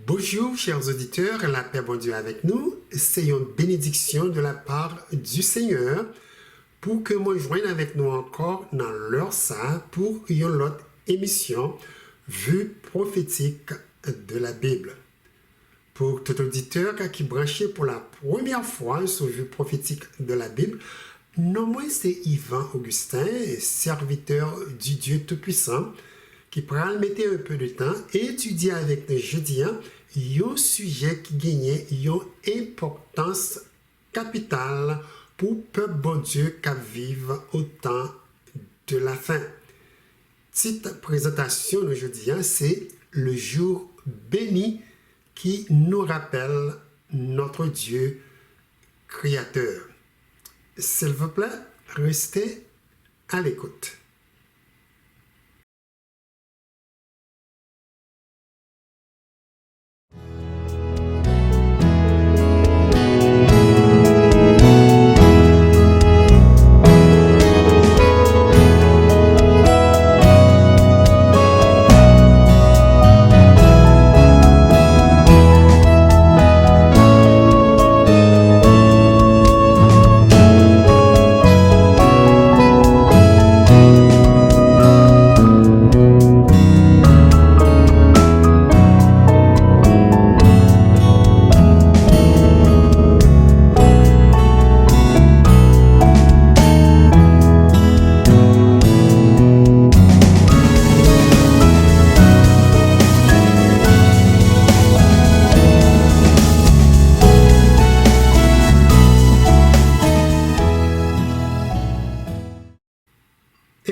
Bonjour chers auditeurs, la paix bon Dieu avec nous. C'est une bénédiction de la part du Seigneur pour que moi joigne avec nous encore dans l'heure ça pour une autre émission Vue prophétique de la Bible. Pour tout auditeur qui branché pour la première fois sur Vue prophétique de la Bible, non moi c'est Yvan Augustin, serviteur du Dieu Tout-Puissant, qui pourra mettre un peu de temps et étudier avec nous jeudi un sujet qui gagnait une importance capitale pour le peuple bon Dieu qui vive au temps de la fin. Petite présentation aujourd'hui, c'est le jour béni qui nous rappelle notre Dieu créateur. S'il vous plaît, restez à l'écoute.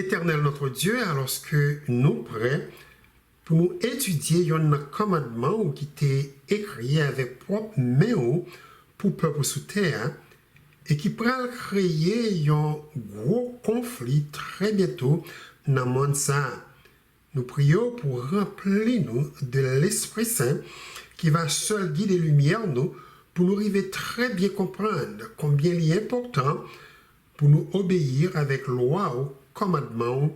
Éternel notre Dieu, alors que nous prêts pour nous étudier un commandement qui était écrit avec propre main pour peuple sous terre et qui pourra créer un gros conflit très bientôt dans le monde ça. Nous prions pour remplir nous de l'Esprit Saint qui va seul guider lumière nous pour nous arriver très bien comprendre combien il est important pour nous obéir avec loi, commandements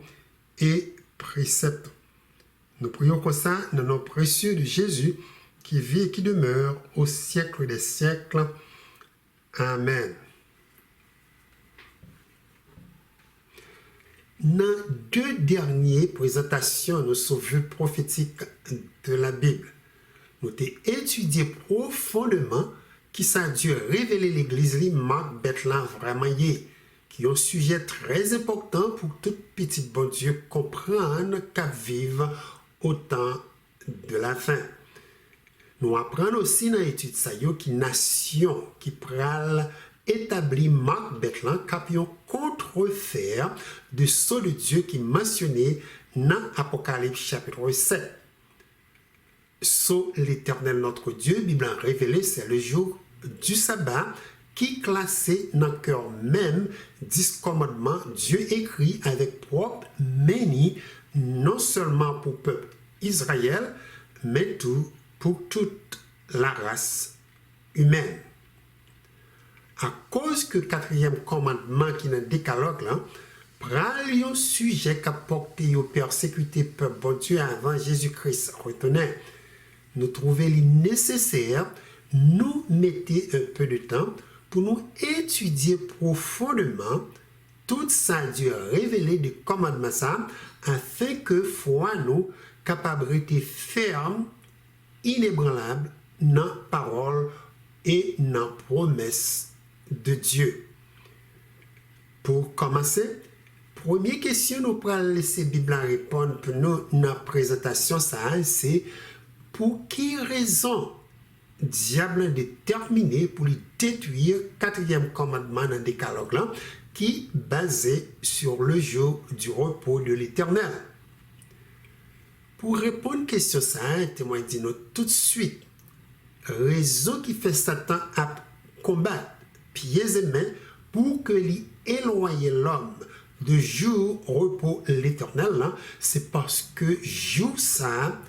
et préceptes. Nous prions comme ça dans le nom précieux de Jésus qui vit et qui demeure au siècle des siècles. Amen. Dans deux dernières présentations de ce vue prophétique de la Bible, nous avons étudié profondément qui ça a dû révéler l'Église, Marc Bethlehem vraiment y qui est un sujet très important pour tout petit bon Dieu comprendre qu'à vivre au temps de la fin. Nous apprenons aussi dans l'étude ça qui nation qui pral établi Marc Bethlehem qui a contrefaire de ce de Dieu qui mentionné dans Apocalypse chapitre 7. So l'Éternel notre Dieu, Bible a révélé, c'est le jour du sabbat qui classé dans le cœur même 10 commandements, Dieu écrit avec propre manie, non seulement pour le peuple Israël, mais tout pour toute la race humaine. À cause que le quatrième commandement qui est dans le décalogue, là, prend un sujet qui a porté au persécuté peuple bon Dieu avant Jésus-Christ retournait. Nous trouvons nécessaire, nous mettons un peu de temps pour nous étudier profondément tout ça Dieu révélé du commandement ça, afin que foi nous capable de ferme, inébranlable dans la parole et dans la promesse de Dieu. Pour commencer, première question, nous pourrons laisser la Bible répondre pour nous dans la présentation, ça, c'est pour quelle raison diable a déterminé pour lui détruire le quatrième commandement dans le décalogue là, qui est basé sur le jour du repos de l'Éternel. Pour répondre à la question, ça, témoin dit nous tout de suite, raison qui fait Satan à combattre pieds et mains pour que lui éloigne l'homme de jour repos l'Éternel, c'est parce que jour ça,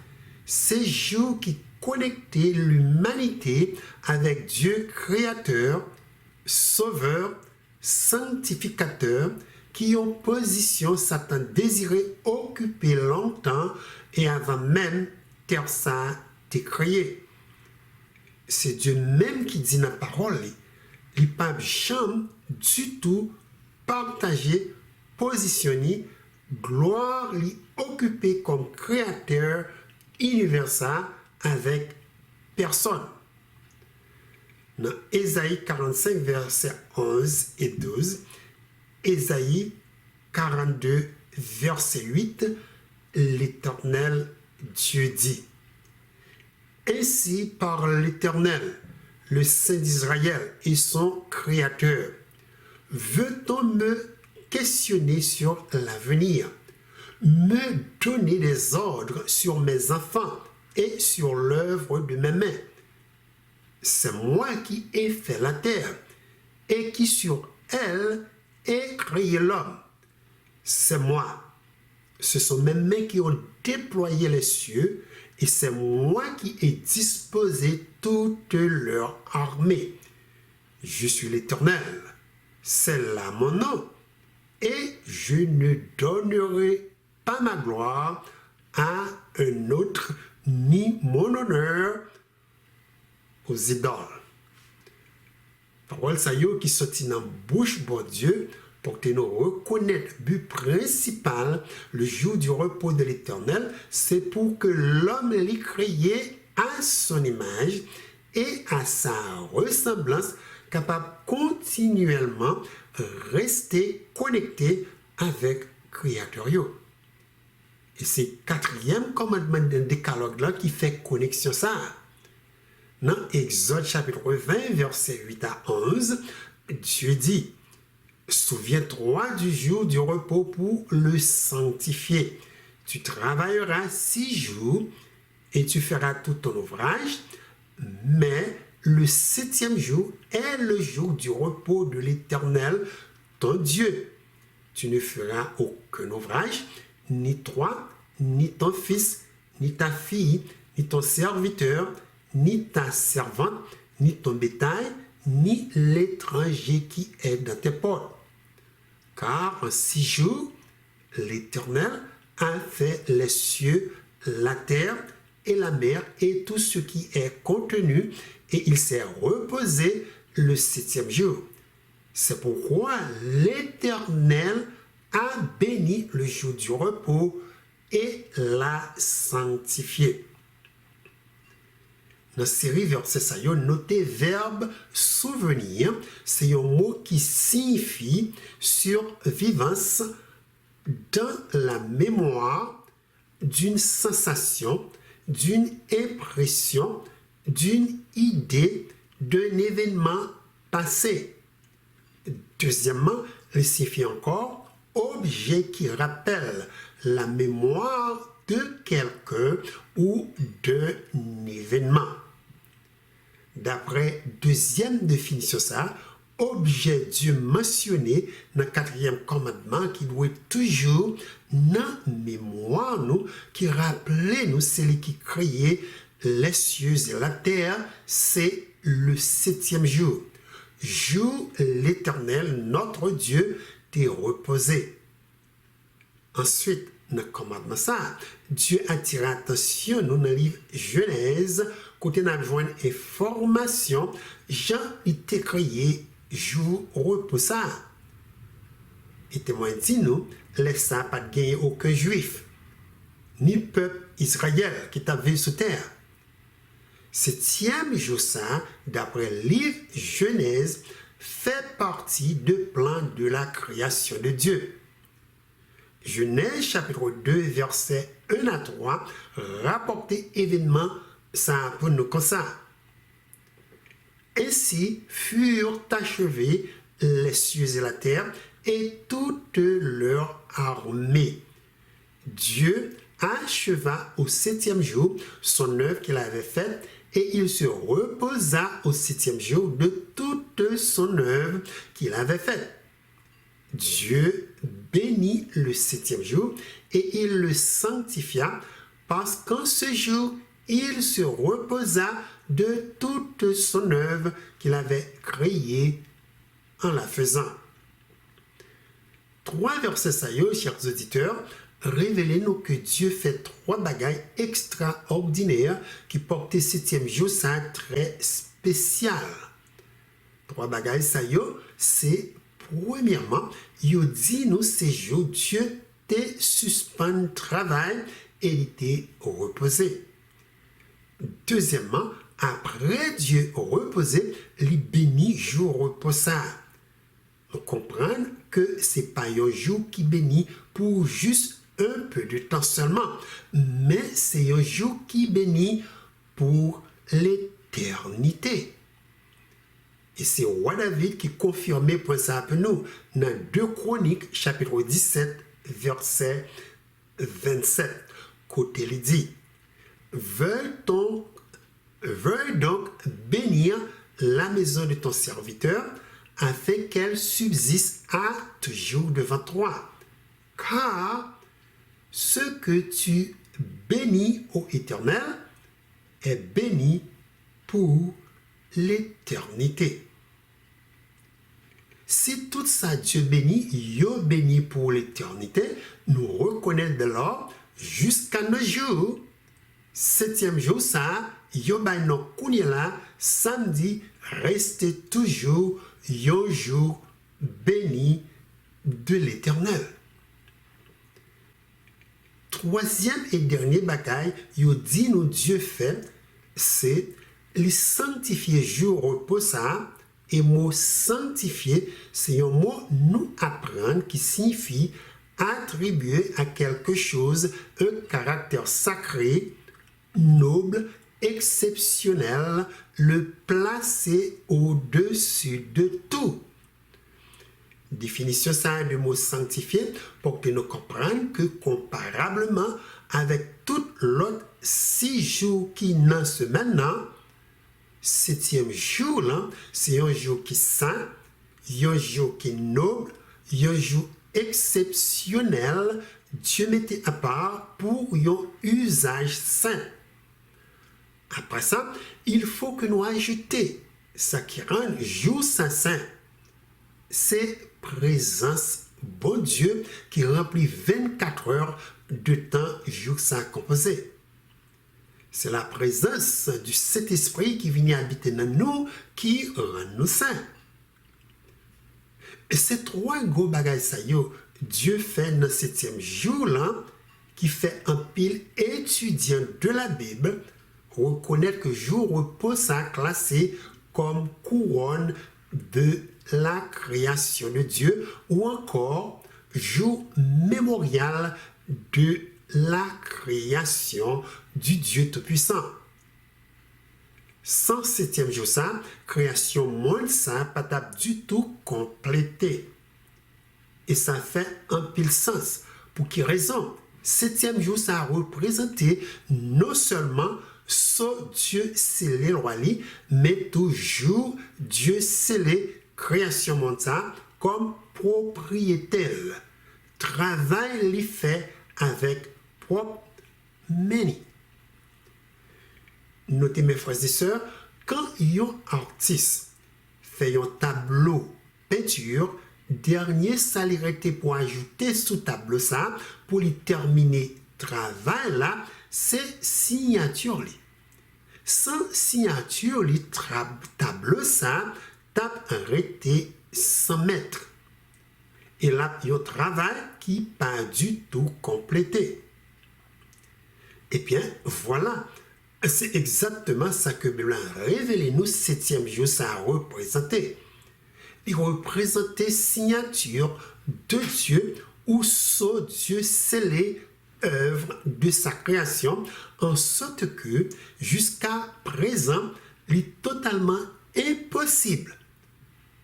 c'est jour qui connecter l'humanité avec Dieu créateur, sauveur, sanctificateur, qui ont position Satan désiré occuper longtemps et avant même terre ça été créée. c'est Dieu même qui dit dans la parole, il ne peut pas jamais du tout partager, positionner, gloire, lui occuper comme créateur universel avec personne. Dans Ésaïe 45, versets 11 et 12, Ésaïe 42, verset 8, l'Éternel Dieu dit: Ainsi parle l'Éternel, le Saint d'Israël et son Créateur. Veut-on me questionner sur l'avenir, me donner des ordres sur mes enfants et sur l'œuvre de mes mains? C'est moi qui ai fait la terre et qui sur elle ai créé l'homme. C'est moi. Ce sont mes mains qui ont déployé les cieux et c'est moi qui ai disposé toute leur armée. Je suis l'Éternel. C'est là mon nom. Et je ne donnerai pas ma gloire à un autre, ni mon honneur aux idoles. Parole ça yo qui sortit dans bouche de Dieu pour que nous reconnaître le but principal, le jour du repos de l'Éternel, c'est pour que l'homme l'ait créé à son image et à sa ressemblance, capable continuellement rester connecté avec le Créateur. Et c'est le quatrième commandement d'un décalogue là qui fait connexion ça. Dans Exode chapitre 20, versets 8 à 11, Dieu dit: Souviens-toi du jour du repos pour le sanctifier. Tu travailleras 6 jours et tu feras tout ton ouvrage, mais le 7e jour est le jour du repos de l'Éternel, ton Dieu. Tu ne feras aucun ouvrage, ni toi, ni ton fils, ni ta fille, ni ton serviteur, ni ta servante, ni ton bétail, ni l'étranger qui est dans tes portes. Car en 6 jours, l'Éternel a fait les cieux, la terre et la mer et tout ce qui est contenu, et il s'est reposé le 7e jour. C'est pourquoi l'Éternel a béni le jour du repos et l'a sanctifié. Dans la série verset ça, notez verbe souvenir, c'est un mot qui signifie survivance dans la mémoire d'une sensation, d'une impression, d'une idée, d'un événement passé. Deuxièmement, il signifie encore objet qui rappelle la mémoire de quelqu'un ou d'un événement. D'après deuxième définition ça, objet Dieu mentionné dans le 4e commandement qui doit être toujours dans mémoire nous, qui rappelait nous celui qui créait les cieux et la terre, c'est le 7e jour. Jour l'Éternel, notre Dieu, t'est reposé. Ensuite, dans le commandement ça, Dieu attire l'attention nous dans le livre Genèse, côté nous avons une information, Jean était créé jour repos ça. Et témoin dit nous, laisse ça pas gagner aucun juif, ni peuple Israël qui t'a vécu sur terre. 7e jour ça, d'après le livre Genèse, fait partie du plan de la création de Dieu. Genèse chapitre 2, versets 1 à 3, rapporté événement ça pour nous comme ça. Ainsi furent achevés les cieux et la terre et toute leur armée. Dieu acheva au 7e jour son œuvre qu'il avait faite et il se reposa au 7e jour de toute son œuvre qu'il avait faite. Dieu bénit le 7e jour et il le sanctifia parce qu'en ce jour, il se reposa de toute son œuvre qu'il avait créée en la faisant. 3 versets ça, chers auditeurs, révélé nous que Dieu fait trois bagailles extraordinaires qui portent septième jour ça très spécial. Trois bagailles ça yo, c'est premièrement, il dit nous ces jours Dieu te suspend travail et il était reposé. Deuxièmement, après Dieu reposé, il bénit jour reposant. Nous comprenons que ce n'est pas un jour qui bénit pour juste un peu de temps seulement, mais c'est un jour qui bénit pour l'éternité. Et c'est roi David qui confirmait pour ça pour nous dans 2 Chroniques, chapitre 17, verset 27. Côté il dit, veuille donc bénir la maison de ton serviteur, afin qu'elle subsiste à toujours devant toi. Car ce que tu bénis au Éternel est béni pour l'éternité. Si tout ça Dieu bénit, yo béni pour l'éternité, nous reconnaissons de l'or jusqu'à nos jours. Septième jour, ça, yo bay non kounye la, samedi, restez toujours un jour béni de l'éternel. Troisième et dernier bagaille, yo dit nous Dieu fait, c'est les sanctifier jour repos ça, et mot sanctifier, c'est un mot nous apprendre qui signifie attribuer à quelque chose un caractère sacré, noble, exceptionnel, le placer au-dessus de tout. Définition ça du mot sanctifié pour que nous comprenions que comparablement avec tout l'autre 6 jours qui n'en se maintenant, septième jour là, c'est un jour qui est saint, un jour qui est noble, un jour exceptionnel, Dieu mettait à part pour un usage saint. Après ça, il faut que nous ajoutions ça qui rend jour saint. C'est présence bon Dieu qui remplit 24 heures de temps jour saint composé. C'est la présence du Saint-Esprit qui vient habiter dans nous qui rend nous saints. Et ces trois gros bagages ça yo, Dieu fait dans le 7e jour là, qui fait un pile étudiant de la Bible reconnaître que jour repos ça classé comme couronne de la création de Dieu ou encore jour mémorial de la création du Dieu Tout-Puissant. Sans 7e jour ça, création monde ça pas tape du tout complété. Et ça fait un pile sens. Pour quelle raison? 7e jour ça a représenté non seulement ce Dieu scellé le roi li, mais toujours Dieu scellé création monde ça comme propriétaire. Travail li fait avec propre meni. Notez mes frères et sœurs, quand un artiste fait un tableau peinture, dernier salirité pour ajouter sous tableau ça, pour lui terminer travail là, c'est signature li. Sans signature li tableau ça, tape arrêté 100 mètres. Et là, il y a un travail qui pas du tout complété. Et bien, voilà. C'est exactement ça que Bible a révélé nous 7e jour ça a représenté. Il représentait signature de Dieu ou ce Dieu scellé œuvre de sa création en sorte que jusqu'à présent il est totalement impossible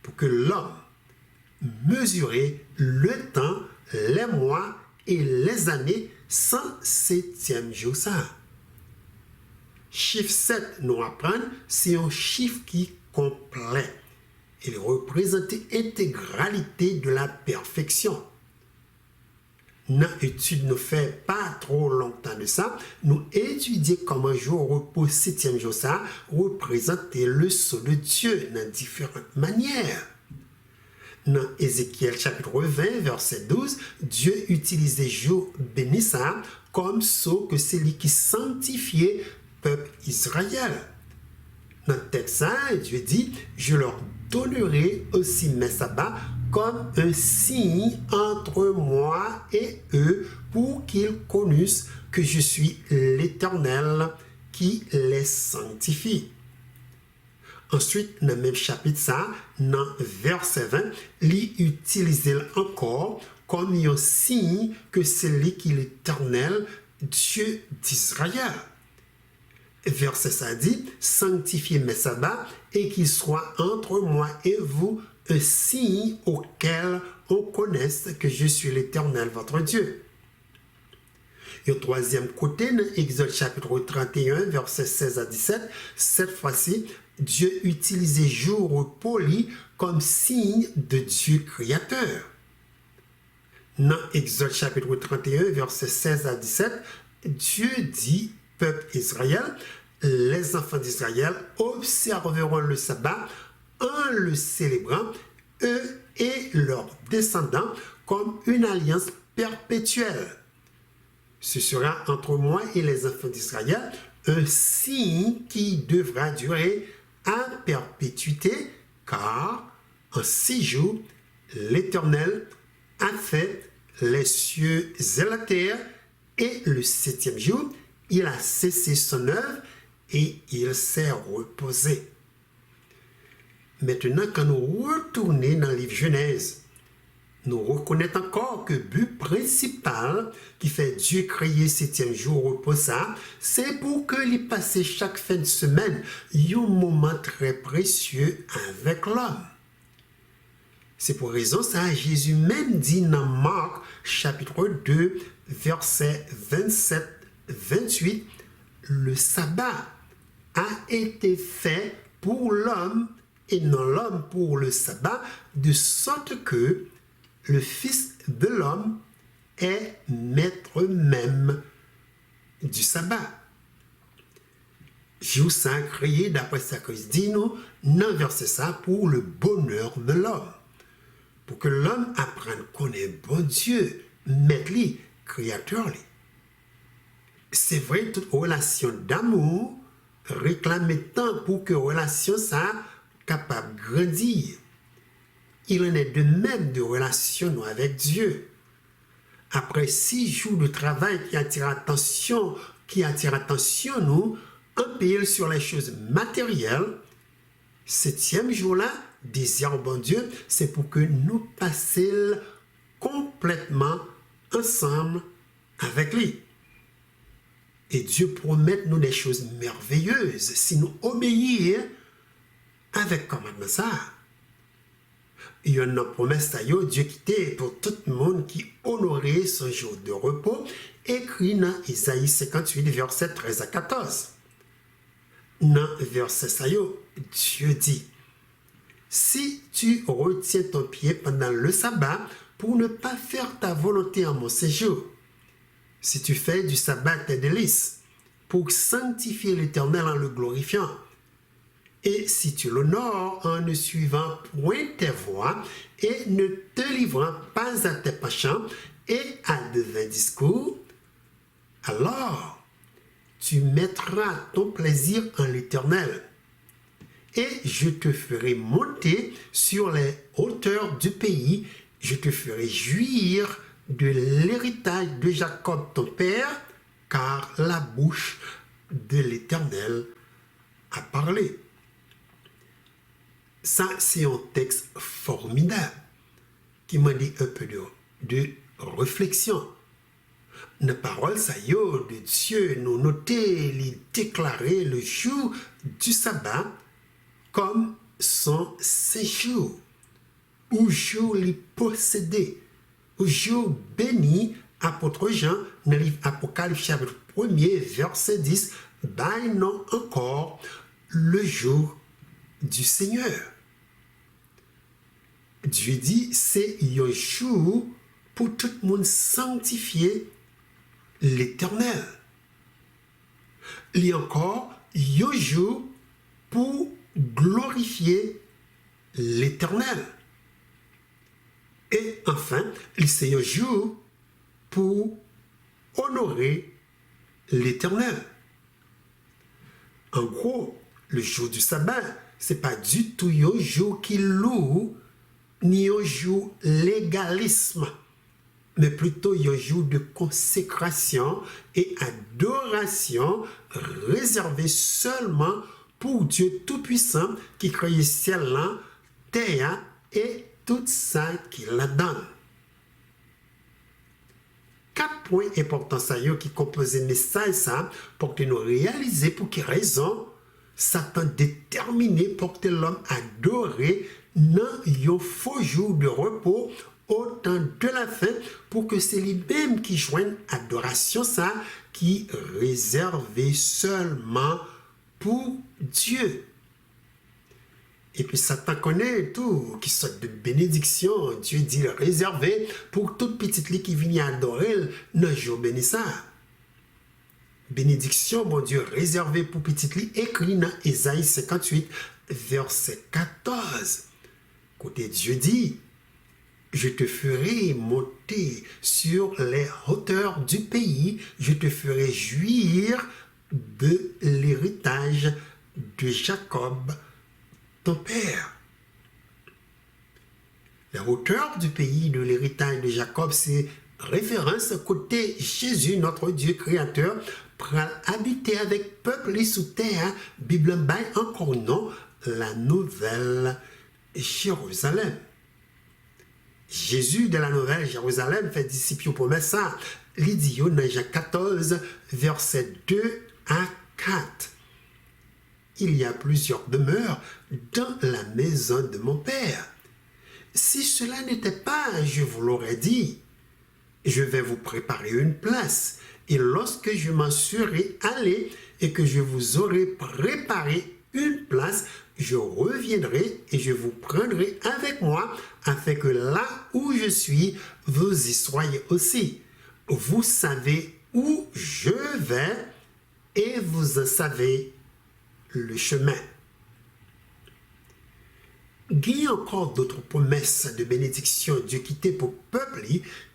pour que l'homme mesure le temps, les mois et les années sans 7e jour ça. Chiffre 7, nous apprendre, c'est un chiffre qui est complet. Il représente l'intégralité de la perfection. Dans l'étude nous fait pas trop longtemps de ça, nous étudions comment jour repos 7e jour ça représente le sceau de Dieu dans différentes manières. Dans Ézéchiel chapitre 20, verset 12, Dieu utilisait jour béni ça comme ce que c'est lui qui sanctifiait peuple Israël. Dans le texte, Dieu dit, je leur donnerai aussi mes sabbats comme un signe entre moi et eux pour qu'ils connaissent que je suis l'Éternel qui les sanctifie. Ensuite, dans le même chapitre, dans verset 20, il utilise encore comme un signe que c'est lui qui est l'Éternel, Dieu d'Israël. Verset ça dit, sanctifiez mes sabbats et qu'il soit entre moi et vous un signe auquel on connaisse que je suis l'Éternel, votre Dieu. Et au troisième côté, dans Exode chapitre 31, verset 16 à 17, cette fois-ci, Dieu utilisait jour poli comme signe de Dieu créateur. Dans Exode chapitre 31, verset 16 à 17, Dieu dit, peuple Israël, les enfants d'Israël observeront le sabbat en le célébrant, eux et leurs descendants, comme une alliance perpétuelle. Ce sera entre moi et les enfants d'Israël un signe qui devra durer à perpétuité, car en 6 jours, l'Éternel a fait les cieux et la terre, et le 7e jour, il a cessé son œuvre et il s'est reposé. Maintenant, quand nous retournons dans le livre Genèse, nous reconnaissons encore que le but principal qui fait Dieu créer le 7e jour reposant, c'est pour que lui passe chaque fin de semaine un moment très précieux avec l'homme. C'est pour raison ça, Jésus même dit dans Marc chapitre 2, verset 27-28, le sabbat a été fait pour l'homme et non l'homme pour le sabbat, de sorte que le Fils de l'homme est maître même du sabbat. Jour saint créé d'après ça que je dis nous, non verset ça pour le bonheur de l'homme. Pour que l'homme apprenne à connaître bon Dieu, maître lui, créateur lui. C'est vrai, toute relation d'amour réclame tant pour que relation ça capable de grandir. Il en est de même de relation avec Dieu. Après 6 jours de travail qui attire attention nous, un pile sur les choses matérielles, 7e jour-là, désir bon Dieu, c'est pour que nous passions complètement ensemble avec lui. Et Dieu promet nous des choses merveilleuses si nous obéissons avec commandement ça. Il y a une promesse à Dieu qui était pour tout le monde qui honorait ce jour de repos, écrit dans Isaïe 58, verset 13 à 14. Dans verset ça, Dieu dit, si tu retiens ton pied pendant le sabbat pour ne pas faire ta volonté en mon séjour, si tu fais du sabbat tes délices, pour sanctifier l'Éternel en le glorifiant, et si tu l'honores en ne suivant point tes voies et ne te livrant pas à tes penchants et à de vains discours, alors tu mettras ton plaisir en l'Éternel. Et je te ferai monter sur les hauteurs du pays, je te ferai jouir de l'héritage de Jacob ton père, car la bouche de l'Éternel a parlé. Ça, c'est un texte formidable qui m'a dit un peu de réflexion. La parole, ça y est, de Dieu, nous noter, les déclarer le jour du sabbat comme son séjour, ou jour les posséder, ou jour béni, apôtre Jean, dans le livre Apocalypse chapitre 1er, verset 10, ben non encore le jour du Seigneur. Dieu dit, c'est un jour pour tout le monde sanctifier l'Éternel. Il y a encore un jour pour glorifier l'Éternel. Et enfin, c'est un jour pour honorer l'Éternel. En gros, le jour du sabbat, ce n'est pas du tout un jour qui loue, ni un jour légalisme, mais plutôt un jour de consécration et adoration réservé seulement pour Dieu Tout-Puissant qui crée ciel, terre et tout ça qui la donne. 4 points importants qui composent le message ça, pour que nous réaliser pour quelle raison Satan déterminé pour que l'homme adorer dans un faux jour de repos au temps de la fin, pour que c'est lui-même qui joigne adoration ça qui est réservé seulement pour Dieu. Et puis Satan connaît tout, qui sorte de bénédiction. Dieu dit réservé pour toute petite lit qui vient adorer dans le jour béni ça. Bénédiction, mon Dieu, réservé pour petite lit, écrit dans Ésaïe 58, verset 14. Côté Dieu dit, je te ferai monter sur les hauteurs du pays, je te ferai jouir de l'héritage de Jacob, ton père. La hauteur du pays de l'héritage de Jacob, c'est référence côté Jésus, notre Dieu créateur, pour habiter avec peuple sous terre. Bible bail encore non, la nouvelle Jérusalem. Jésus de la nouvelle Jérusalem fait disciple pour ça. Il dit dans Jean 14, verset 2 à 4. Il y a plusieurs demeures dans la maison de mon Père. Si cela n'était pas, je vous l'aurais dit, je vais vous préparer une place. Et lorsque je m'en serai allé et que je vous aurai préparé une place, je reviendrai et je vous prendrai avec moi, afin que là où je suis, vous y soyez aussi. Vous savez où je vais et vous en savez le chemin. Il y a encore d'autres promesses de bénédiction Dieu quitté pour peuple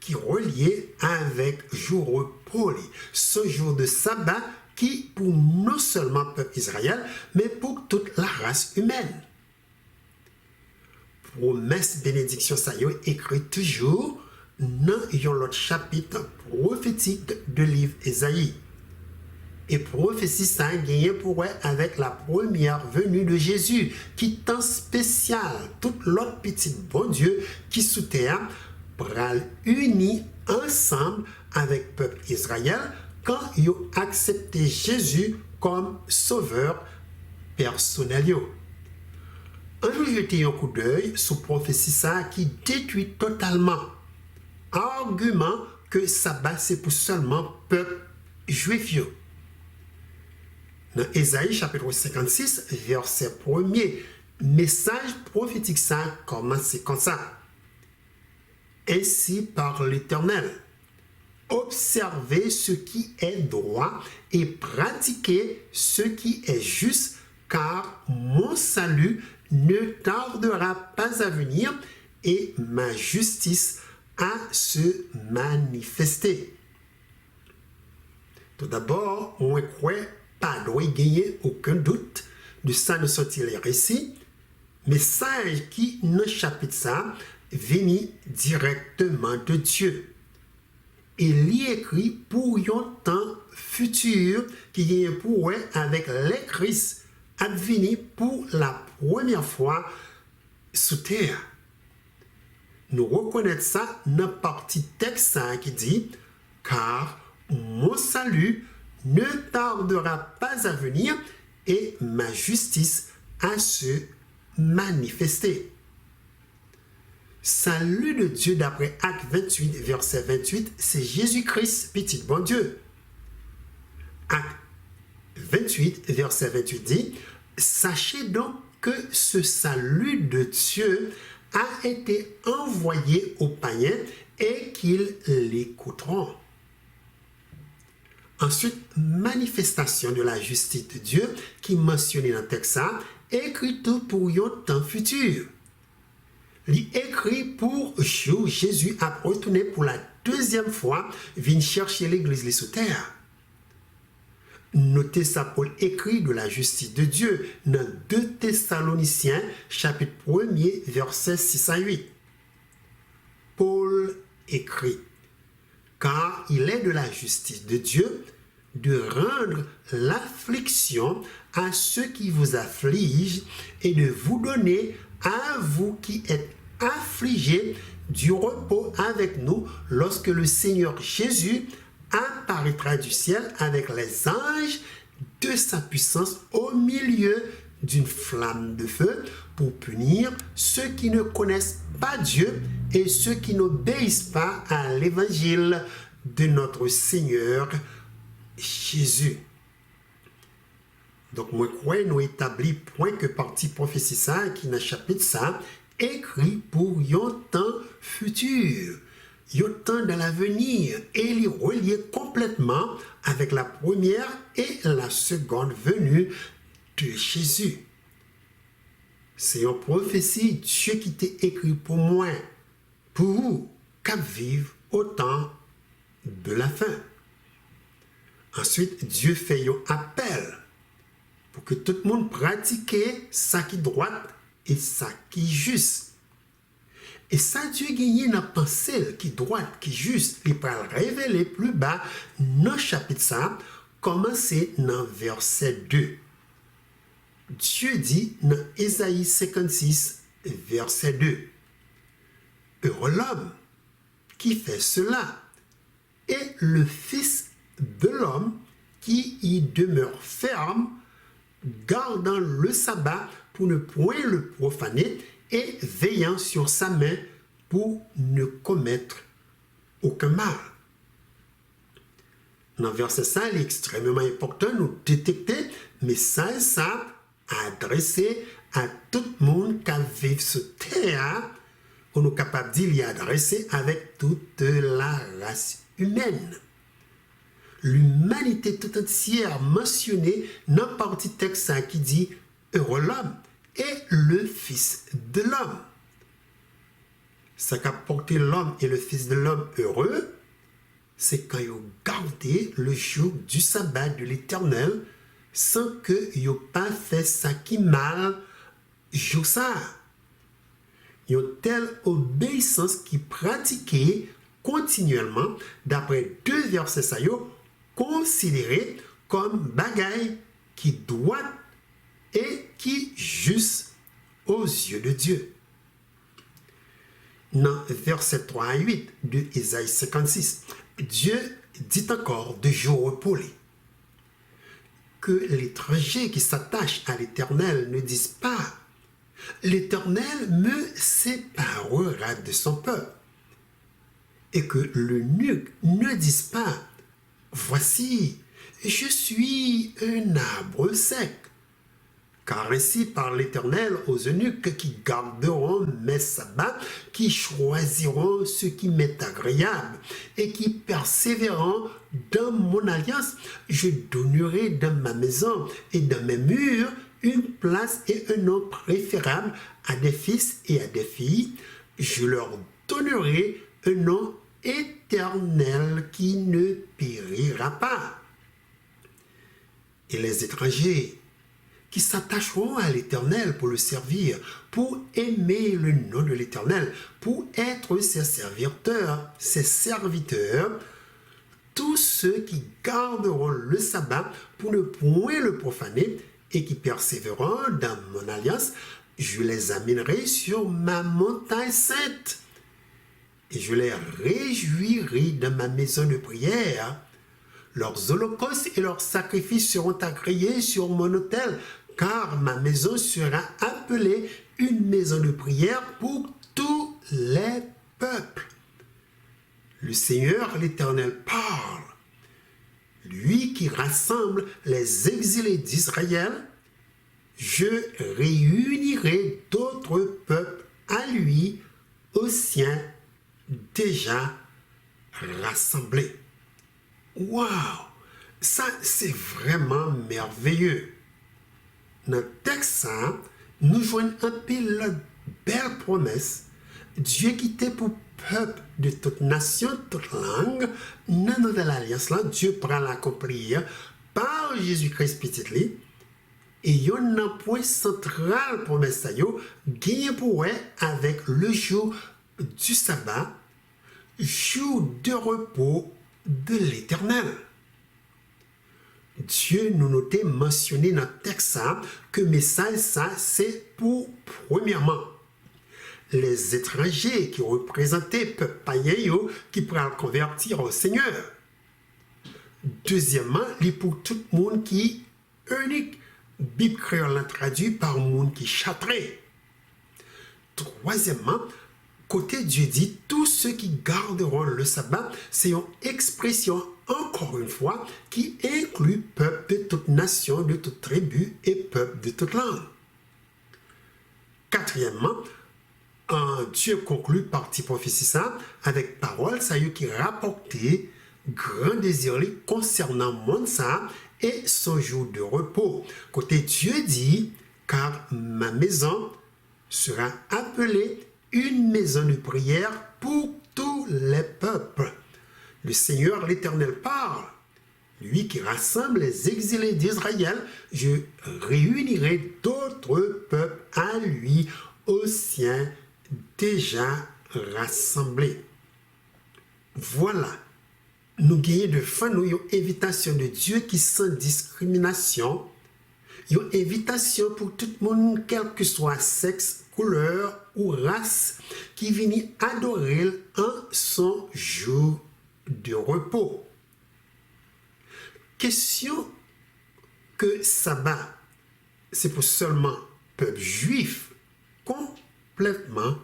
qui relié avec jour repos, ce jour de sabbat qui pour non seulement peuple Israël, mais pour toute la race humaine. Promesse bénédiction ça y est écrit toujours dans l'autre chapitre prophétique de livre Ésaïe. Et prophétie ça a gagné pour avec la première venue de Jésus, qui est en spécial toute l'autre petit bon Dieu qui sous terre pral uni ensemble avec peuple Israël quand ils ont accepté Jésus comme sauveur personnel. Un jour, jeté un coup d'œil sur prophétie ça qui détruit totalement argument que sabbat c'est pour seulement peuple juif. Dans Ésaïe chapitre 56, verset 1er, message prophétique ça commence comme ça. Ainsi par l'Éternel, observez ce qui est droit et pratiquez ce qui est juste, car mon salut ne tardera pas à venir et ma justice à se manifester. Tout d'abord, on croit pas doit gagner aucun doute de ça ne sortir les récits, message qui dans le chapitre ça vient directement de Dieu. Il y écrit pour un temps futur qui est pour avec les Christ à venir pour la première fois sous terre. Nous reconnaissons ça dans la partie texte qui dit car mon salut ne tardera pas à venir et ma justice à se manifester. Salut de Dieu d'après Acte 28, verset 28, c'est Jésus-Christ, petit bon Dieu. Acte 28, verset 28 dit, sachez donc que ce salut de Dieu a été envoyé aux païens et qu'ils l'écouteront. Ensuite, manifestation de la justice de Dieu qui est mentionnée dans le texte, écrit pour un temps futur. écrit pour jour Jésus a retourné pour la deuxième fois, vient chercher l'église sous terre. Notez ça, Paul écrit de la justice de Dieu dans 2 Thessaloniciens, chapitre 1er, versets 6 à 8. Paul écrit, car il est de la justice de Dieu de rendre l'affliction à ceux qui vous affligent et de vous donner à vous qui êtes affligés du repos avec nous lorsque le Seigneur Jésus apparaîtra du ciel avec les anges de sa puissance au milieu d'une flamme de feu pour punir ceux qui ne connaissent pas Dieu et ceux qui n'obéissent pas à l'évangile de notre Seigneur Jésus. Donc, moi, crois, nous établis point que partie prophétie ça, qui dans chapitre ça, écrit pour un temps futur, un temps dans l'avenir, et il est relié complètement avec la première et la seconde venue de Jésus. C'est une prophétie, Dieu qui t'a écrit pour moi, pour vous, qu'à vivre au temps de la fin. Ensuite, Dieu fait un appel pour que tout le monde pratique ça qui est droit et ça qui est juste. Et ça, Dieu gagne dans la pensée qui est droite, qui est juste. Il va le révéler plus bas dans le chapitre ça, commencer dans verset 2. Dieu dit dans Ésaïe 56, verset 2. Heureux l'homme qui fait cela, et le Fils de l'homme qui y demeure ferme, gardant le sabbat pour ne point le profaner et veillant sur sa main pour ne commettre aucun mal. Dans le verset 5, il est extrêmement important de nous détecter, mais ça adressé à tout le monde qui vit sur terre, on est capable de dire qu'il est adressé avec toute la race humaine. L'humanité tout entière mentionnée dans la partie texte qui dit « Heureux l'homme » et le Fils de l'homme. Ce qu'a porté l'homme et le Fils de l'homme heureux, c'est quand ils ont gardé le jour du sabbat de l'Éternel sans qu'ils n'aient pas fait ça qui mal jour ça. Ils ont telle obéissance qui pratiquée continuellement d'après 2 versets ça considéré comme bagaille qui doit et qui juste aux yeux de Dieu. Dans versets 3 à 8 de Ésaïe 56, Dieu dit encore de jour reposé que l'étranger qui s'attache à l'Éternel ne dise pas « L'Éternel me séparera de son peuple » et que l'eunuque ne dise pas « Voici, je suis un arbre sec ». Car ainsi par l'Éternel aux eunuques qui garderont mes sabbats, qui choisiront ce qui m'est agréable et qui persévéreront dans mon alliance, je donnerai dans ma maison et dans mes murs une place et un nom préférable à des fils et à des filles. Je leur donnerai un nom éternel qui ne périra pas. Et les étrangers qui s'attacheront à l'Éternel pour le servir, pour aimer le nom de l'Éternel, pour être ses serviteurs, tous ceux qui garderont le sabbat pour ne point le profaner et qui persévéreront dans mon alliance, je les amènerai sur ma montagne sainte et je les réjouirai dans ma maison de prière. Leurs holocaustes et leurs sacrifices seront agréés sur mon autel, car ma maison sera appelée une maison de prière pour tous les peuples. Le Seigneur, l'Éternel, parle. Lui qui rassemble les exilés d'Israël, je réunirai d'autres peuples à lui, aux siens déjà rassemblés. Waouh! Ça, c'est vraiment merveilleux. Dans le texte, nous joignons un peu la belle promesse Dieu qui était pour peuple de toute nation, toute langue, dans la nouvelle alliance là, Dieu prend l'accomplir par Jésus-Christ petit. Et il y a un point central pour ça, gagné pour avec le jour du sabbat, jour de repos de l'Éternel. Dieu nous notait mentionné dans le texte que le message ça c'est pour premièrement les étrangers qui représentaient peuple païen qui pourraient convertir au Seigneur. Deuxièmement, il pour tout le monde qui unique. Bible créole traduit par monde qui châtrait. Troisièmement, côté Dieu dit, tous ceux qui garderont le sabbat, c'est une expression, encore une fois, qui inclut peuple de toute nation, de toute tribu et peuple de toute langue. Quatrièmement, Dieu conclut partie prophétie ça avec parole, ça y est qui rapportait grand désir concernant monde ça et son jour de repos. Côté Dieu dit, car ma maison sera appelée une maison de prière pour tous les peuples. Le Seigneur l'Éternel parle. Lui qui rassemble les exilés d'Israël, je réunirai d'autres peuples à lui, aux siens déjà rassemblés. Voilà. Nous gagnons de fin nous une invitation de Dieu qui sans discrimination, une invitation pour tout le monde, quel que soit sexe, couleur ou race, qui vient adorer en son jour de repos. Question que sabbat, c'est pour seulement peuple juif complètement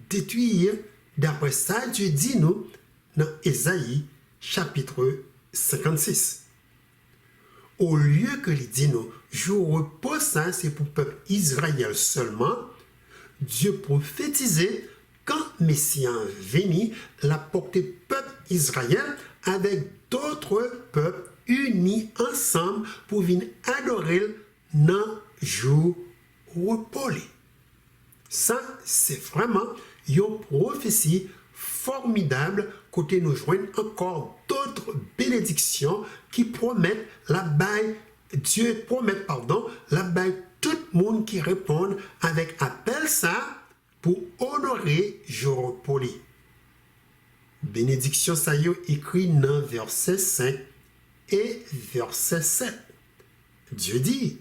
détruire. D'après ça, Dieu dit nous dans Ésaïe chapitre 56. Au lieu que il dit nous, jour repos, ça c'est pour le peuple Israël seulement, Dieu prophétisait quand Messie venait, la portée peuple Israël avec d'autres peuples unis ensemble pour venir adorer dans jour repos. Ça, c'est vraiment une prophétie formidable côté nous joindre encore d'autres bénédictions qui promettent la baille, Dieu promet la baille tout le monde qui répond avec appel ça pour honorer jour poli. Bénédiction ça y est écrit dans verset 5 et verset 7. Dieu dit,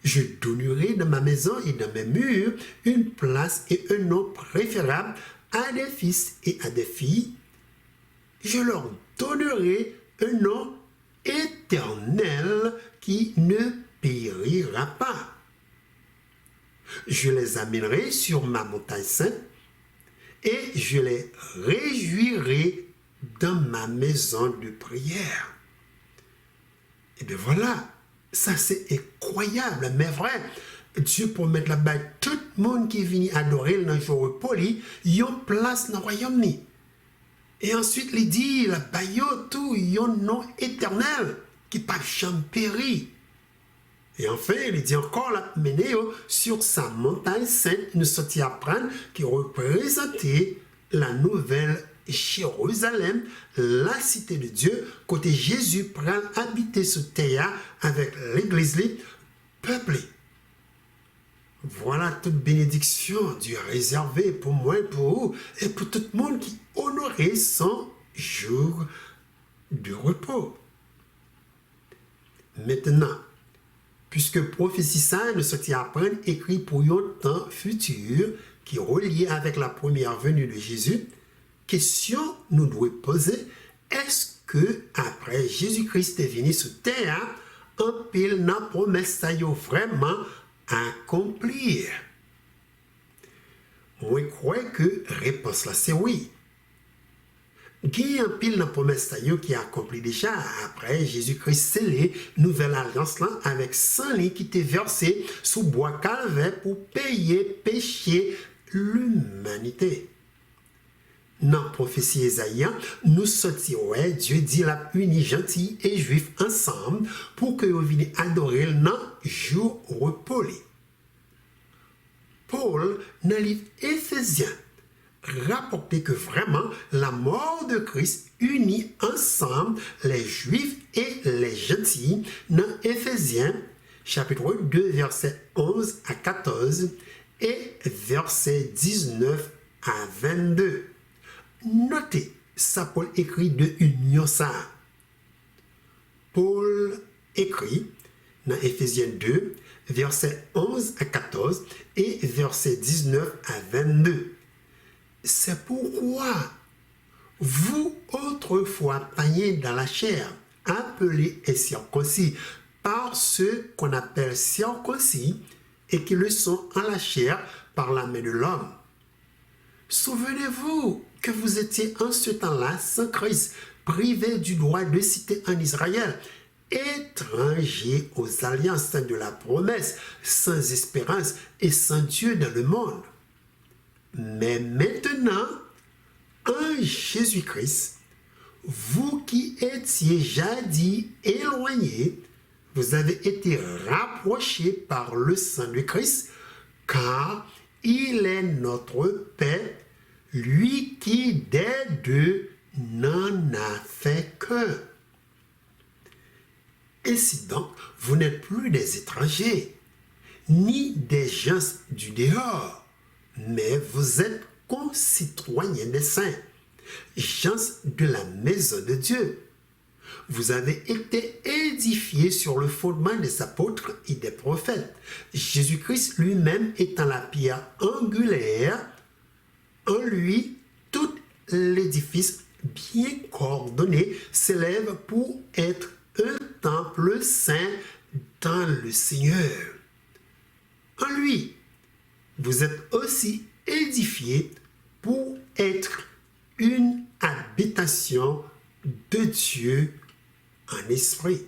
je donnerai dans ma maison et dans mes murs une place et un nom préférable à des fils et à des filles. Je leur donnerai un nom éternel qui ne périra pas. Je les amènerai sur ma montagne sainte et je les réjouirai dans ma maison de prière. Et bien voilà, ça c'est incroyable, mais vrai. Dieu promet là-bas tout le monde qui vient adorer dans le jour poli, il y a une place dans le royaume. Et ensuite, il dit, là-bas, il y a tout, il y a un nom éternel qui pas jamais péri. Et enfin, il dit encore, là, mené sur sa montagne sainte, une sortie à prendre qui représentait la nouvelle Jérusalem, la cité de Dieu, côté Jésus prend habiter sur terre avec l'église peuplée. Voilà toute bénédiction Dieu a réservée pour moi et pour vous et pour tout le monde qui honorait son jour de repos. Maintenant, puisque prophétie ça ne sortit à prendre écrit pour un temps futur qui est relié avec la première venue de Jésus, question nous devons poser, est-ce que après Jésus-Christ est venu sur terre, en pile n'a promesse ça vraiment accomplir? Moi, je crois que la réponse là, c'est oui. Il y a un pile dans promesse qui a accompli déjà après Jésus-Christ scellé nouvelle alliance là avec sang qui était versé sous bois calvaire pour payer péché l'humanité. Dans la prophétie Ésaïe, nous sortirons, Dieu dit la uni gentil et juif ensemble pour que vous veniez adorer dans jour repos. Paul, dans le livre Éphésiens, rapporté que vraiment la mort de Christ unit ensemble les Juifs et les gentils dans Éphésiens chapitre 2 versets 11 à 14 et versets 19 à 22. Notez, ça Paul écrit de union ça. Paul écrit dans Éphésiens 2 versets 11 à 14 et versets 19 à 22. C'est pourquoi vous, autrefois païens dans la chair, appelés et circoncis par ceux qu'on appelle circoncis et qui le sont en la chair par la main de l'homme. Souvenez-vous que vous étiez en ce temps-là sans Christ, privés du droit de cité en Israël, étrangers aux alliances de la promesse, sans espérance et sans Dieu dans le monde. Mais maintenant, en Jésus-Christ, vous qui étiez jadis éloignés, vous avez été rapprochés par le sang de Christ, car il est notre paix, lui qui des deux n'en a fait qu'un. Ainsi donc, vous n'êtes plus des étrangers, ni des gens du dehors, mais vous êtes concitoyens des saints, gens de la maison de Dieu. Vous avez été édifiés sur le fondement des apôtres et des prophètes, Jésus-Christ lui-même étant la pierre angulaire. En lui, tout l'édifice bien coordonné s'élève pour être un temple saint dans le Seigneur. En lui, vous êtes aussi édifiés pour être une habitation de Dieu en esprit.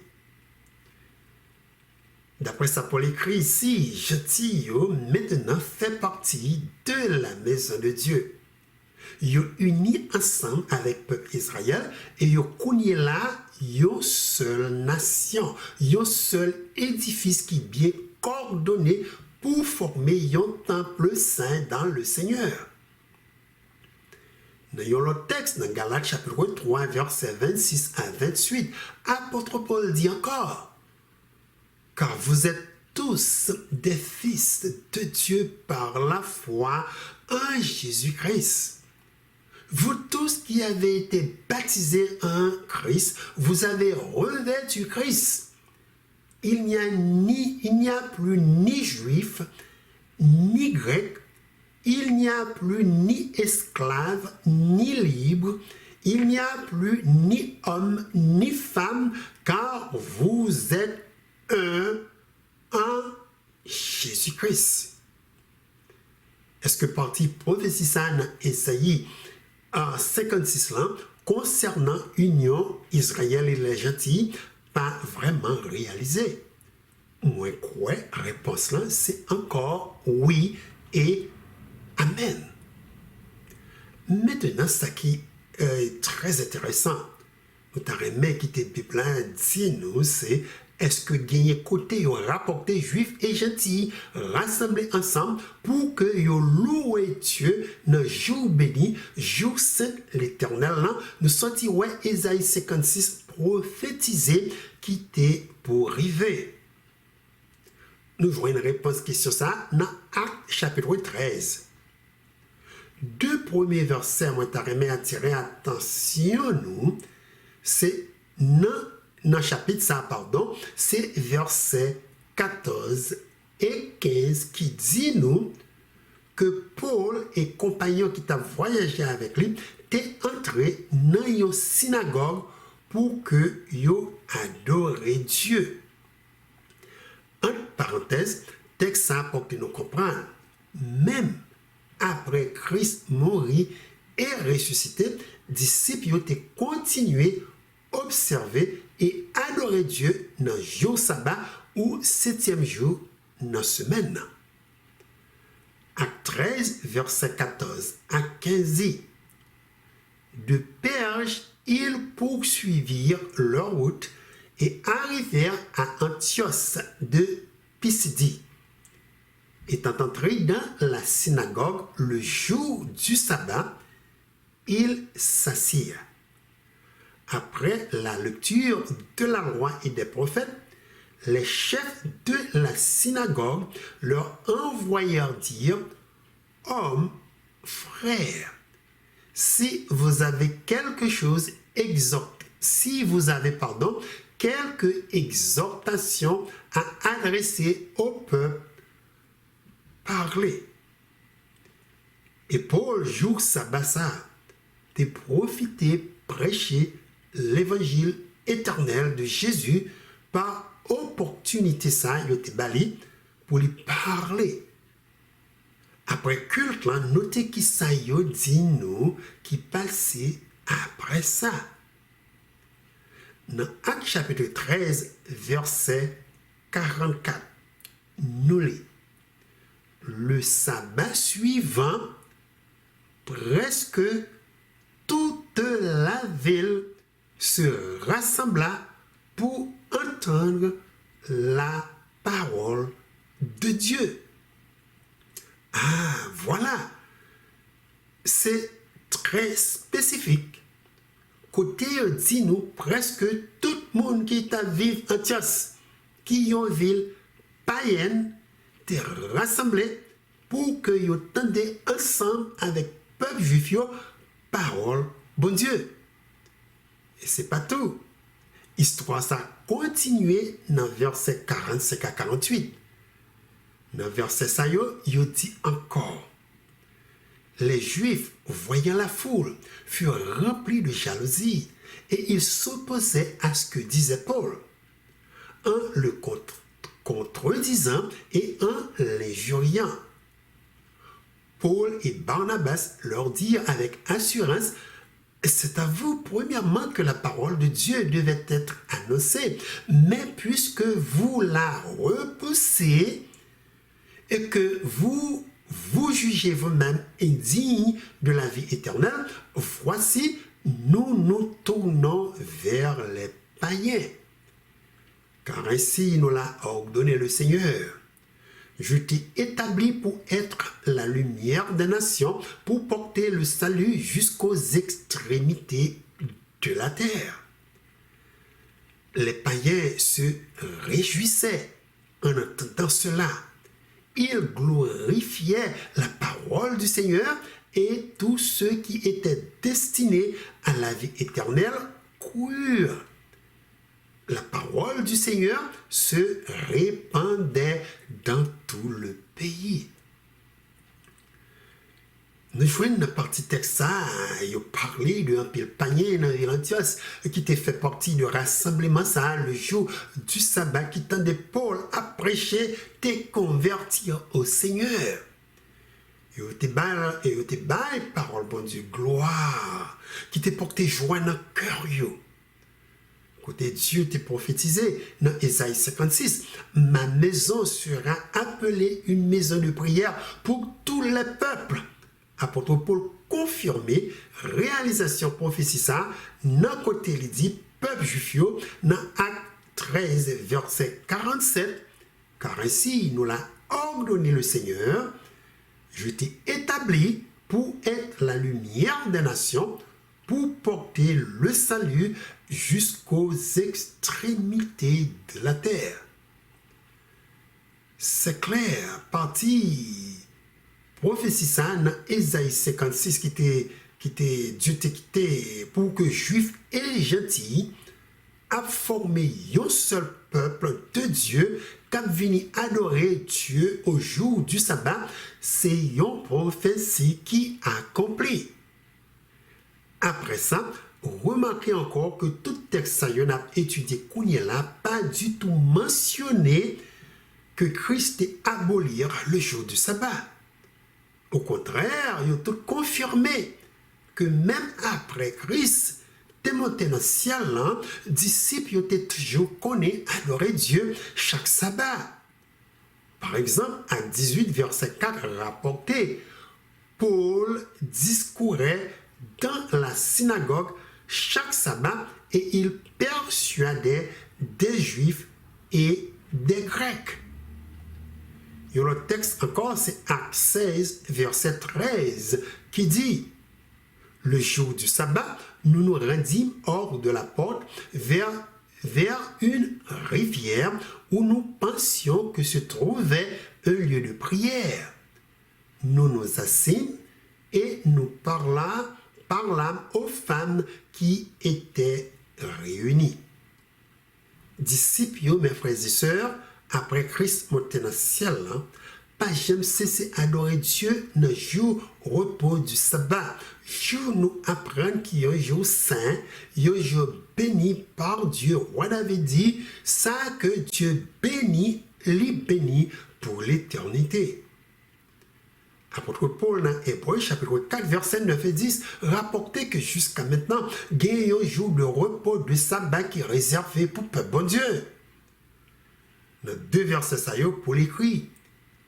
D'après ça, Paul écrit ici, gentil maintenant fait partie de la maison de Dieu. Yo unis ensemble avec le peuple Israël et yo connaît là une seule nation, un seul édifice qui est bien coordonné pour former un temple saint dans le Seigneur. Dans l'autre texte, dans Galates chapitre 3, versets 26 à 28, apôtre Paul dit encore, « Car vous êtes tous des fils de Dieu par la foi en Jésus-Christ. Vous tous qui avez été baptisés en Christ, vous avez revêtu Christ. Il n'y a plus ni juif, ni grec, il n'y a plus ni esclave, ni libre, il n'y a plus ni homme, ni femme, car vous êtes un en Jésus-Christ. » Est-ce que partie prophétie ça dans Ésaïe 56 là, concernant l'union Israël et les gentils, pas vraiment réalisé? Moi, quoi, réponse là, c'est encore oui et amen. Maintenant, ce qui est très intéressant, nous t'arrêtons qui te Bible dit nous, c'est est-ce que gagner côté yon rapporté juifs et gentils rassemblés ensemble pour que yon louent Dieu dans jour béni, jour saint l'éternel là, nous sorti ouais Ésaïe 56 prophétisé qui était pour arriver. Nous jouons une réponse question ça dans Actes chapitre 13. Deux premiers versets, moi t'arrêtons attirer attention nous, c'est dans chapitre ça, pardon, c'est versets 14 et 15 qui dit nous que Paul et compagnons qui ont voyagé avec lui étaient entrés dans une synagogue pour que yo adorent Dieu. Entre parenthèses, texte ça pour que nous comprenions, même après Christ mourir et ressuscité, disciples ont continué observer et adorer Dieu dans le jour sabbat ou 7e jour dans la semaine. Acte 13, verset 14 à 15 dit, de Perge, ils poursuivirent leur route et arrivèrent à Antioche de Pisidie. Étant entré dans la synagogue le jour du sabbat, ils s'assirent. Après la lecture de la loi et des prophètes, les chefs de la synagogue leur envoyèrent dire: Hommes, frères, si vous avez quelque exhortation à adresser au peuple, parlez. Et Paul, jour sabbat, de profiter, prêcher l'évangile éternel de Jésus par opportunité ça, il était bali pour lui parler. Après culte, là, notez qui ça yo dit nous qui passait après ça. Dans Actes chapitre 13, verset 44, nous lisons: le sabbat suivant, presque toute la ville se rassembla pour entendre la parole de Dieu. Ah, voilà. C'est très spécifique. Côté dit nous, presque tout le monde qui est à vivre en Antioche, qui est une ville païenne, est rassemblé pour que vous entendiez ensemble avec le peuple juif, parole, bon Dieu. Et c'est pas tout. L'histoire ça continué dans verset 45 à 48. Dans verset ça, il dit encore: les Juifs, voyant la foule, furent remplis de jalousie et ils s'opposaient à ce que disait Paul, en le contredisant et en l'injuriant. Paul et Barnabas leur dirent avec assurance: c'est à vous, premièrement, que la parole de Dieu devait être annoncée, mais puisque vous la repoussez et que vous jugez vous-même indigne de la vie éternelle, voici, nous nous tournons vers les païens. Car ainsi nous l'a ordonné le Seigneur: je t'ai établi pour être la lumière des nations, pour porter le salut jusqu'aux extrémités de la terre. Les païens se réjouissaient en entendant cela. Ils glorifiaient la parole du Seigneur et tous ceux qui étaient destinés à la vie éternelle crurent. La parole du Seigneur se répandait dans tout le pays. Nous jouons dans la partie texte ça, il a parlé d'un pile panier dans l'Antioche qui était fait partie du rassemblement ça le jour du sabbat qui tendait Paul à prêcher, te convertir au Seigneur. Il était bail parole bon Dieu gloire qui te porté joie dans le cœur. Côté Dieu t'a prophétisé dans Ésaïe 56, ma maison sera appelée une maison de prière pour tous les peuples. Apôtre Paul confirmé réalisation prophétie ça dans côté il dit peuple juif dans Acte 13 verset 47, car ainsi nous l'a ordonné le Seigneur: je t'ai établi pour être la lumière des nations, pour porter le salut jusqu'aux extrémités de la terre. C'est clair, partie prophétie ça dans Ésaïe 56 qui était Dieu t'a quitté pour que juifs et gentils a formé un seul peuple de Dieu qui venu adorer Dieu au jour du sabbat. C'est une prophétie qui accomplit. Après ça, remarquez encore que tout texte que nous avons étudié n'a pas du tout mentionné que Christ ait aboli le jour du sabbat. Au contraire, il a tout confirmé que même après Christ est monté dans le ciel, les disciples étaient toujours connus adorer Dieu chaque sabbat. Par exemple, à 18 verset 4 rapporté, Paul discourait dans la synagogue chaque sabbat et il persuadait des Juifs et des Grecs. Et le texte encore, c'est Acte 16, verset 13, qui dit, le jour du sabbat, nous nous rendîmes hors de la porte vers une rivière où nous pensions que se trouvait un lieu de prière. Nous nous assîmes et nous parlâmes aux femmes qui étaient réunies. Disciples, mes frères et sœurs, après Christ monté dans le ciel, pas jamais cesser d'adorer Dieu dans le jour repos du sabbat. Jour nous apprendre qu'il y a un jour saint, il y a un jour béni par Dieu. Roi David dit, ça que Dieu bénit, les bénit pour l'éternité. Apôtre Paul dans Hébreux chapitre 4 verset 9 et 10 rapportait que jusqu'à maintenant, il y a un jour de repos de sabbat qui est réservé pour le peuple bon Dieu. Dans 2 versets ça pour l'écrit.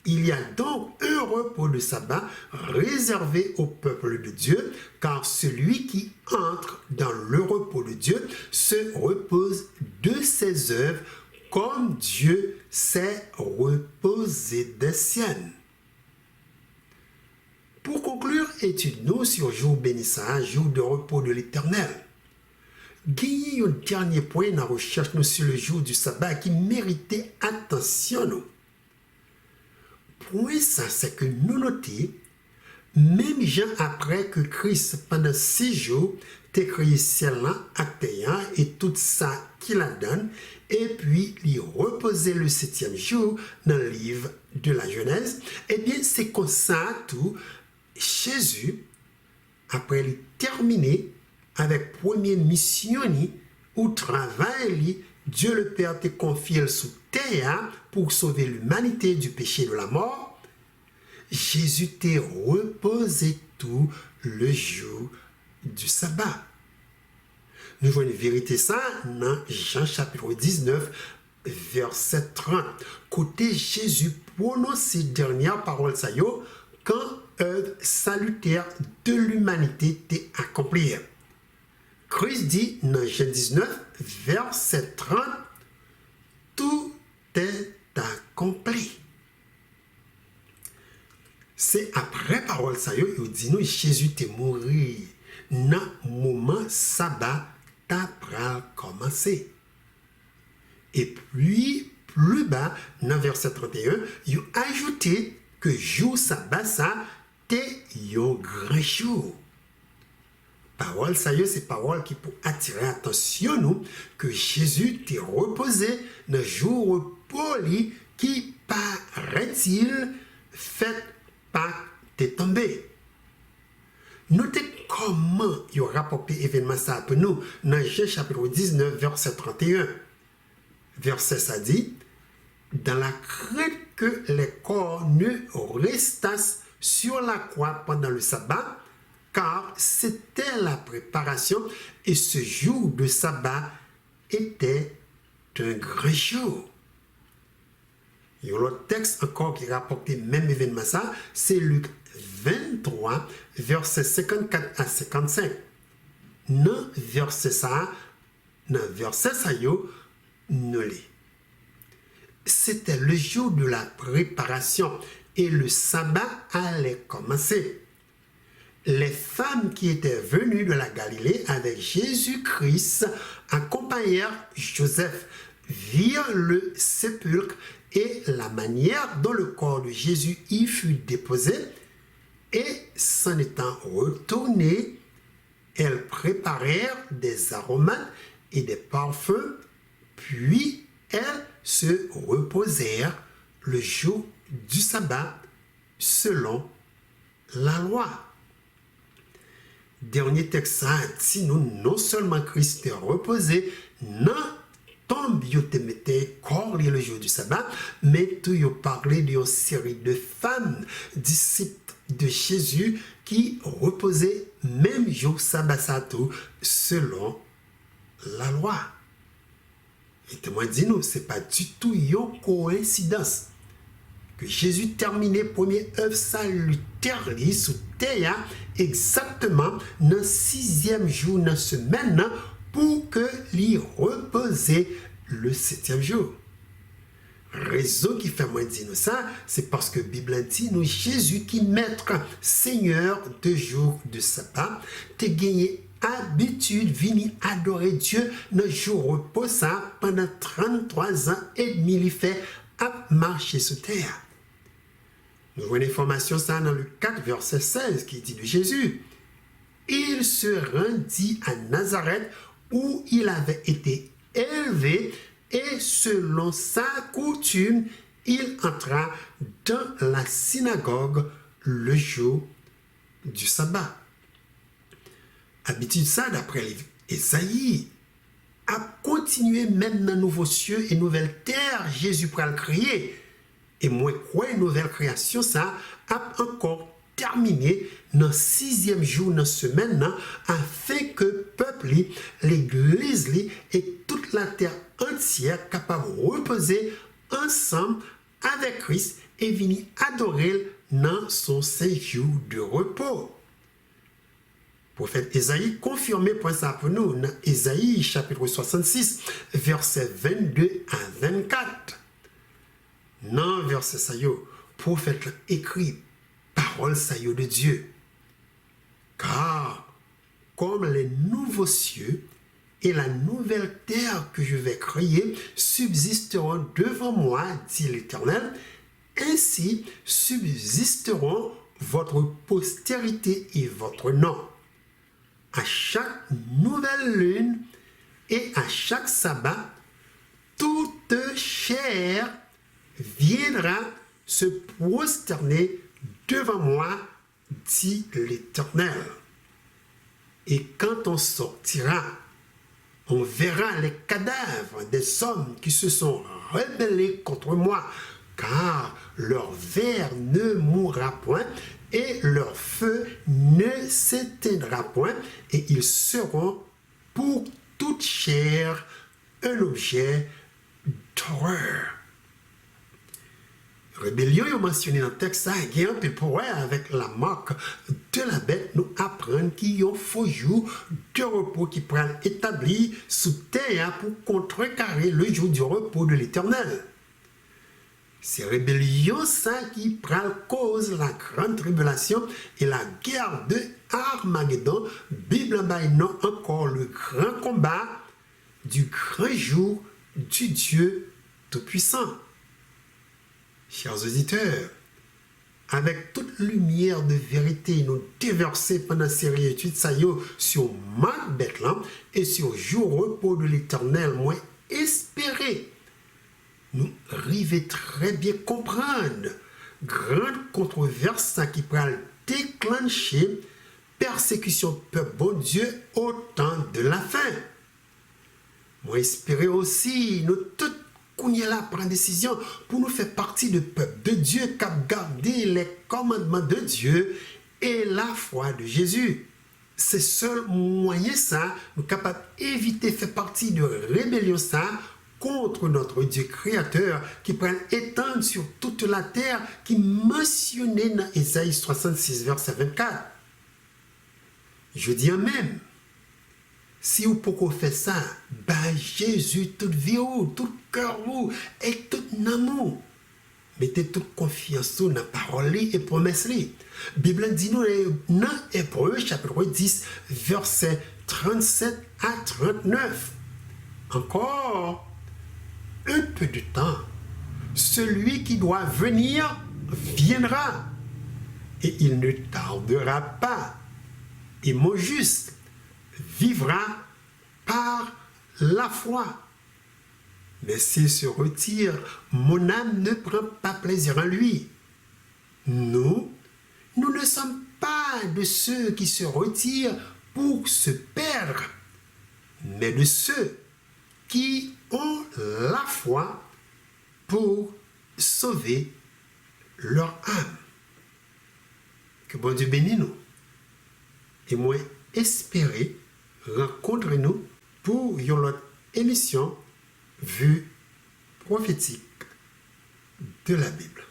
Il y a donc un repos de sabbat réservé au peuple de Dieu, car celui qui entre dans le repos de Dieu se repose de ses œuvres comme Dieu s'est reposé des siennes. Pour conclure, étude-nous sur jour bénissant, jour de repos de l'Éternel. Gagnez un dernier point dans la recherche sur le jour du sabbat qui méritait attention. Nous. Point ça, c'est que nous notons, même gens après que Christ, pendant 6 jours, t'a créé ciel actéant et tout ça qu'il a donné, et puis il reposait le 7e jour dans le livre de la Genèse, eh bien c'est comme ça tout, Jésus, après il terminé avec première mission ou travail, Dieu le Père te confié sous terre pour sauver l'humanité du péché de la mort. Jésus t'a reposé tout le jour du sabbat. Nous voyons une vérité ça dans Jean chapitre 19, verset 30. Côté Jésus prononce ces dernières paroles ça yo, quand œuvre salutaire de l'humanité t'est accomplie. Christ dit dans Jean 19, verset 30, tout est accompli. C'est après parole ça yo, il dit nous Jésus t'est mort dans le moment sabbat t'as commencé. Et puis plus bas dans verset 31, il a ajouté que jour sabbat ça t'est un grand jour. Parole ça y est, c'est parole qui pour attirer l'attention nous que Jésus t'est reposé dans le jour repos qui paraît-il fait pas t'est tombé. Notez comment il a rapporté événement ça pour nous dans Jean chapitre 19 verset 31. Verset ça dit, dans la crainte que les corps ne restassent sur la croix pendant le sabbat, car c'était la préparation et ce jour de sabbat était un grand jour. Il y a l'autre texte encore qui rapporte le même événement ça, c'est Luc 23, versets 54 à 55. Dans verset ça, nous lit. C'était le jour de la préparation et le sabbat allait commencer. Les femmes qui étaient venues de la Galilée avec Jésus-Christ accompagnèrent Joseph, virent le sépulcre et la manière dont le corps de Jésus y fut déposé, et s'en étant retournées, elles préparèrent des aromates et des parfums, puis elles se reposèrent le jour du sabbat selon la loi. Dernier texte, ça dit nous non seulement Christ est reposé, non tombe yo te mette corps le jour du sabbat, mais tout yo parlé d'une série de femmes disciples de Jésus qui reposaient même jour sabbat selon la loi. Et témoin dit nous, c'est pas du tout une coïncidence que Jésus terminait première œuvre salutaire sous terre exactement dans le 6e jour de la semaine pour que l'y reposer le 7e jour. Raison qui fait moi dire ça, c'est parce que la Bible dit nous Jésus qui maître, Seigneur de jour de sabbat, te gagné habitude venir adorer Dieu dans le jour repos ça pendant 33 ans et demi il fait à marcher sur terre. Nous voyons l'information ça dans le 4 verset 16 qui dit de Jésus. Il se rendit à Nazareth où il avait été élevé et selon sa coutume, il entra dans la synagogue le jour du sabbat. Habitude ça, d'après Ésaïe, a continué même dans nouveaux cieux et nouvelle terre, Jésus pour le créer. Et moi, quoi, nouvelle création, ça a encore terminé dans le 6e jour, dans la semaine, afin que le peuple, l'église et toute la terre entière capable de reposer ensemble avec Christ et venir adorer dans son séjour de repos. Le prophète Ésaïe confirmé point ça pour nous dans Ésaïe chapitre 66, versets 22 à 24. Dans verset ça le prophète écrit parole ça de Dieu. Car comme les nouveaux cieux et la nouvelle terre que je vais créer subsisteront devant moi, dit l'Éternel, ainsi subsisteront votre postérité et votre nom. À chaque nouvelle lune et à chaque sabbat, toute chair viendra se prosterner devant moi, dit l'Éternel. Et quand on sortira, on verra les cadavres des hommes qui se sont rebellés contre moi, car leur ver ne mourra point et leur feu ne s'éteindra point, et ils seront pour toute chair un objet d'horreur. Rébellion est mentionné dans le texte, il y a un peu pour avec la marque de la bête, nous apprendre qu'il y a un faux jour de repos qui prend établi sous terre pour contrecarrer le jour du repos de l'Éternel. C'est rébellion ça qui prend cause la grande tribulation et la guerre de Armageddon. Bible non encore le grand combat du grand jour du Dieu Tout-Puissant. Chers auditeurs, avec toute lumière de vérité, nous déverser pendant cette série d'études sur Marc Bethlehem et sur jour repos de l'Éternel, moi espérer. Nous arrivons très bien comprendre grande controverse qui peut déclencher persécution peuple bon Dieu au temps de la fin. Moi espérer aussi nous tous qu'on y est là prendre décision pour nous faire partie du peuple de Dieu qui a gardé les commandements de Dieu et la foi de Jésus. C'est seul moyen ça nous capable d'éviter faire partie de rébellion ça contre notre Dieu créateur qui prend étendre sur toute la terre qui mentionnait dans Ésaïe 66 verset 24. Je dis même, si vous pouvez faire ça, ben Jésus, toute vie, tout cœur vous et tout amour, mettez toute confiance dans la parole et promesse. La Bible dit nous dans Hébreux chapitre 10 verset 37 à 39. Encore un peu de temps, celui qui doit venir viendra et il ne tardera pas. Et mon juste vivra par la foi. Mais s'il se retire, mon âme ne prend pas plaisir en lui. Nous ne sommes pas de ceux qui se retirent pour se perdre, mais de ceux qui ont la foi pour sauver leur âme. Que bon Dieu bénisse nous. Et moi, espérer rencontrer nous pour une autre émission vue prophétique de la Bible.